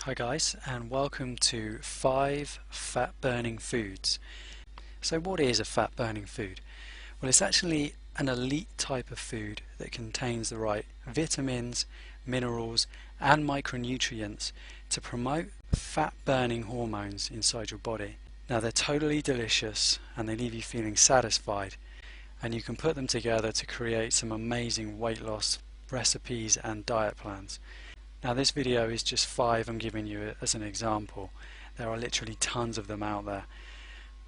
Hi guys, and welcome to 5 fat burning foods. So what is a fat burning food? Well, it's actually an elite type of food that contains the right vitamins, minerals and micronutrients to promote fat burning hormones inside your body. Now they're totally delicious and they leave you feeling satisfied, and you can put them together to create some amazing weight loss recipes and diet plans. Now this video is just 5 I'm giving you as an example. There are literally tons of them out there.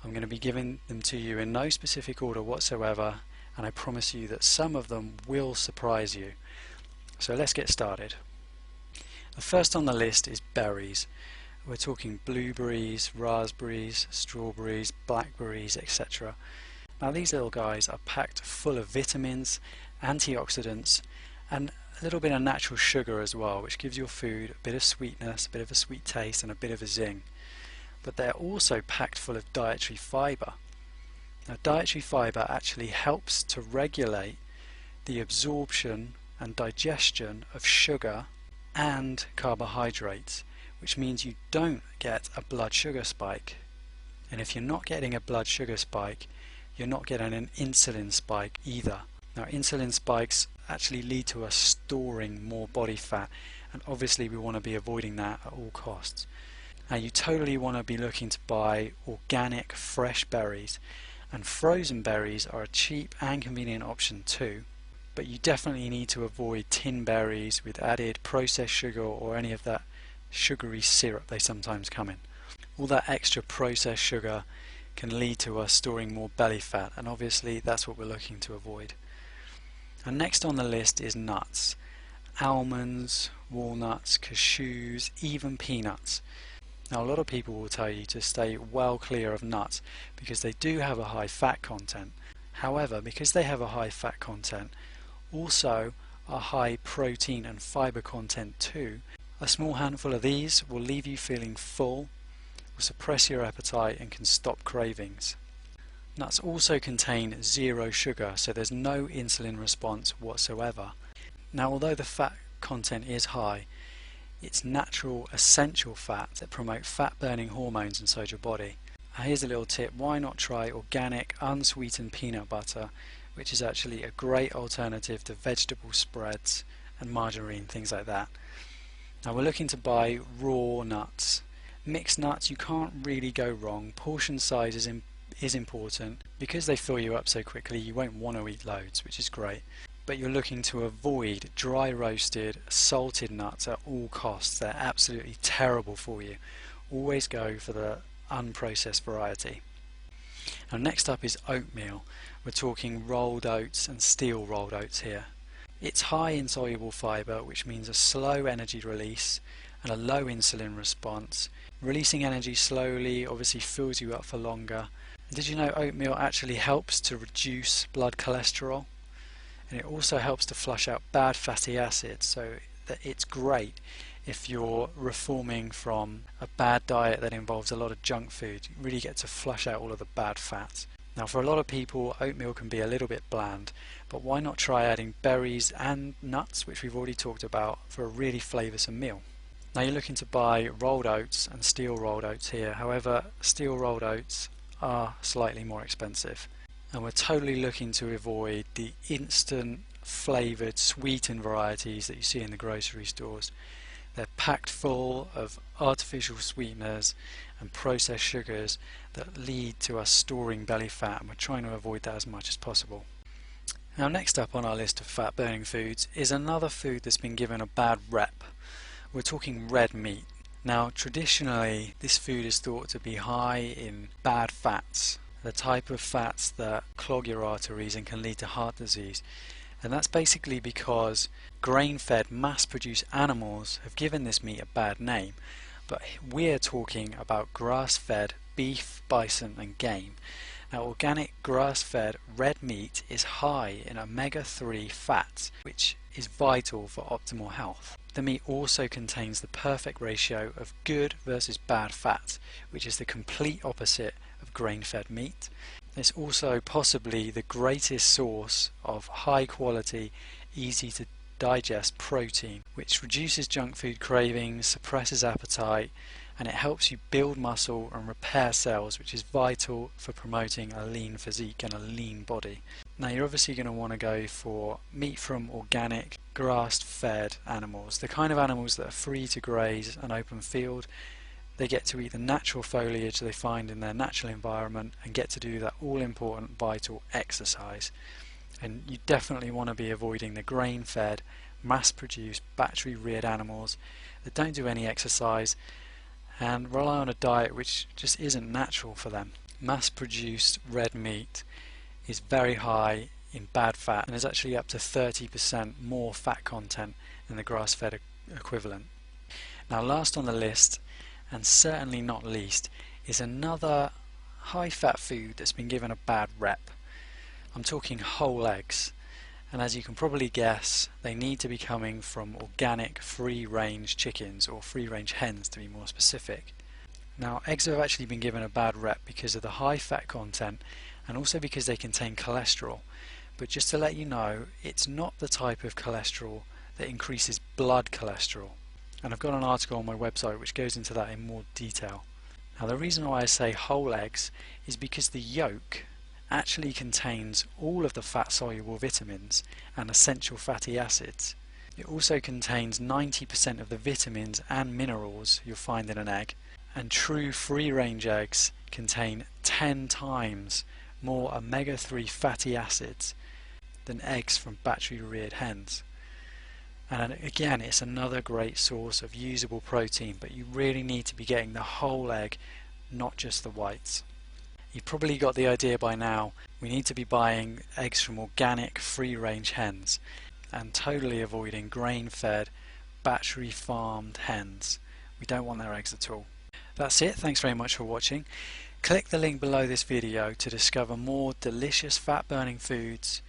I'm going to be giving them to you in no specific order whatsoever, and I promise you that some of them will surprise you. So let's get started. The first on the list is berries. We're talking blueberries, raspberries, strawberries, blackberries, etc. Now these little guys are packed full of vitamins, antioxidants and a little bit of natural sugar as well, which gives your food a bit of sweetness, a bit of a sweet taste and a bit of a zing. But they're also packed full of dietary fibre. Now dietary fibre actually helps to regulate the absorption and digestion of sugar and carbohydrates, which means you don't get a blood sugar spike. And if you're not getting a blood sugar spike, you're not getting an insulin spike either. Now insulin spikes actually lead to us storing more body fat, and obviously we want to be avoiding that at all costs. Now you totally want to be looking to buy organic fresh berries, and frozen berries are a cheap and convenient option too, but you definitely need to avoid tin berries with added processed sugar or any of that sugary syrup they sometimes come in. All that extra processed sugar can lead to us storing more belly fat, and obviously that's what we're looking to avoid. And next on the list is nuts. Almonds, walnuts, cashews, even peanuts. Now a lot of people will tell you to stay well clear of nuts because they do have a high fat content. However, because they have a high fat content, also a high protein and fiber content too, a small handful of these will leave you feeling full, will suppress your appetite and can stop cravings. Nuts also contain 0 sugar, so there's no insulin response whatsoever. Now although the fat content is high, it's natural essential fats that promote fat burning hormones inside your body. Now here's a little tip: why not try organic unsweetened peanut butter, which is actually a great alternative to vegetable spreads and margarine, things like that. Now we're looking to buy raw nuts. Mixed nuts, you can't really go wrong. Portion size is important. Because they fill you up so quickly, you won't want to eat loads, which is great. But you're looking to avoid dry roasted, salted nuts at all costs. They're absolutely terrible for you. Always go for the unprocessed variety. Now next up is oatmeal. We're talking rolled oats and steel rolled oats here. It's high in soluble fibre, which means a slow energy release and a low insulin response. Releasing energy slowly obviously fills you up for longer. Did you know oatmeal actually helps to reduce blood cholesterol? And it also helps to flush out bad fatty acids, so that it's great if you're reforming from a bad diet that involves a lot of junk food. You really get to flush out all of the bad fats. Now for a lot of people, oatmeal can be a little bit bland, but why not try adding berries and nuts, which we've already talked about, for a really flavoursome meal. Now you're looking to buy rolled oats and steel rolled oats here. However, steel rolled oats are slightly more expensive, and we're totally looking to avoid the instant flavoured sweetened varieties that you see in the grocery stores. They're packed full of artificial sweeteners and processed sugars that lead to us storing belly fat, and we're trying to avoid that as much as possible. Now next up on our list of fat burning foods is another food that's been given a bad rep. We're talking red meat. Now traditionally this food is thought to be high in bad fats, the type of fats that clog your arteries and can lead to heart disease. And that's basically because grain-fed mass-produced animals have given this meat a bad name, but we're talking about grass-fed beef, bison and game. Now organic grass-fed red meat is high in omega-3 fats, which is vital for optimal health. The meat also contains the perfect ratio of good versus bad fats, which is the complete opposite of grain-fed meat. It's also possibly the greatest source of high quality, easy to digest protein, which reduces junk food cravings, suppresses appetite, and it helps you build muscle and repair cells, which is vital for promoting a lean physique and a lean body. Now you're obviously going to want to go for meat from organic, grass-fed animals, the kind of animals that are free to graze an open field. They get to eat the natural foliage they find in their natural environment and get to do that all-important vital exercise. And you definitely want to be avoiding the grain-fed, mass-produced, battery-reared animals that don't do any exercise and rely on a diet which just isn't natural for them. Mass-produced red meat is very high in bad fat and is actually up to 30% more fat content than the grass-fed equivalent. Now last on the list, and certainly not least, is another high-fat food that's been given a bad rep. I'm talking whole eggs, and as you can probably guess, they need to be coming from organic free-range chickens, or free-range hens to be more specific. Now eggs have actually been given a bad rep because of the high fat content and also because they contain cholesterol, but just to let you know, it's not the type of cholesterol that increases blood cholesterol, and I've got an article on my website which goes into that in more detail. Now the reason why I say whole eggs is because the yolk actually contains all of the fat soluble vitamins and essential fatty acids. It also contains 90% of the vitamins and minerals you'll find in an egg, and true free range eggs contain 10 times more omega-3 fatty acids than eggs from battery reared hens. And again, it's another great source of usable protein, but you really need to be getting the whole egg, not just the whites. You've probably got the idea by now. We need to be buying eggs from organic free-range hens and totally avoiding grain-fed, battery-farmed hens. We don't want their eggs at all. That's it. Thanks very much for watching. Click the link below this video to discover more delicious fat-burning foods.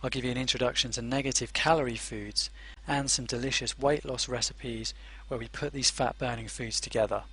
I'll give you an introduction to negative calorie foods and some delicious weight loss recipes where we put these fat-burning foods together.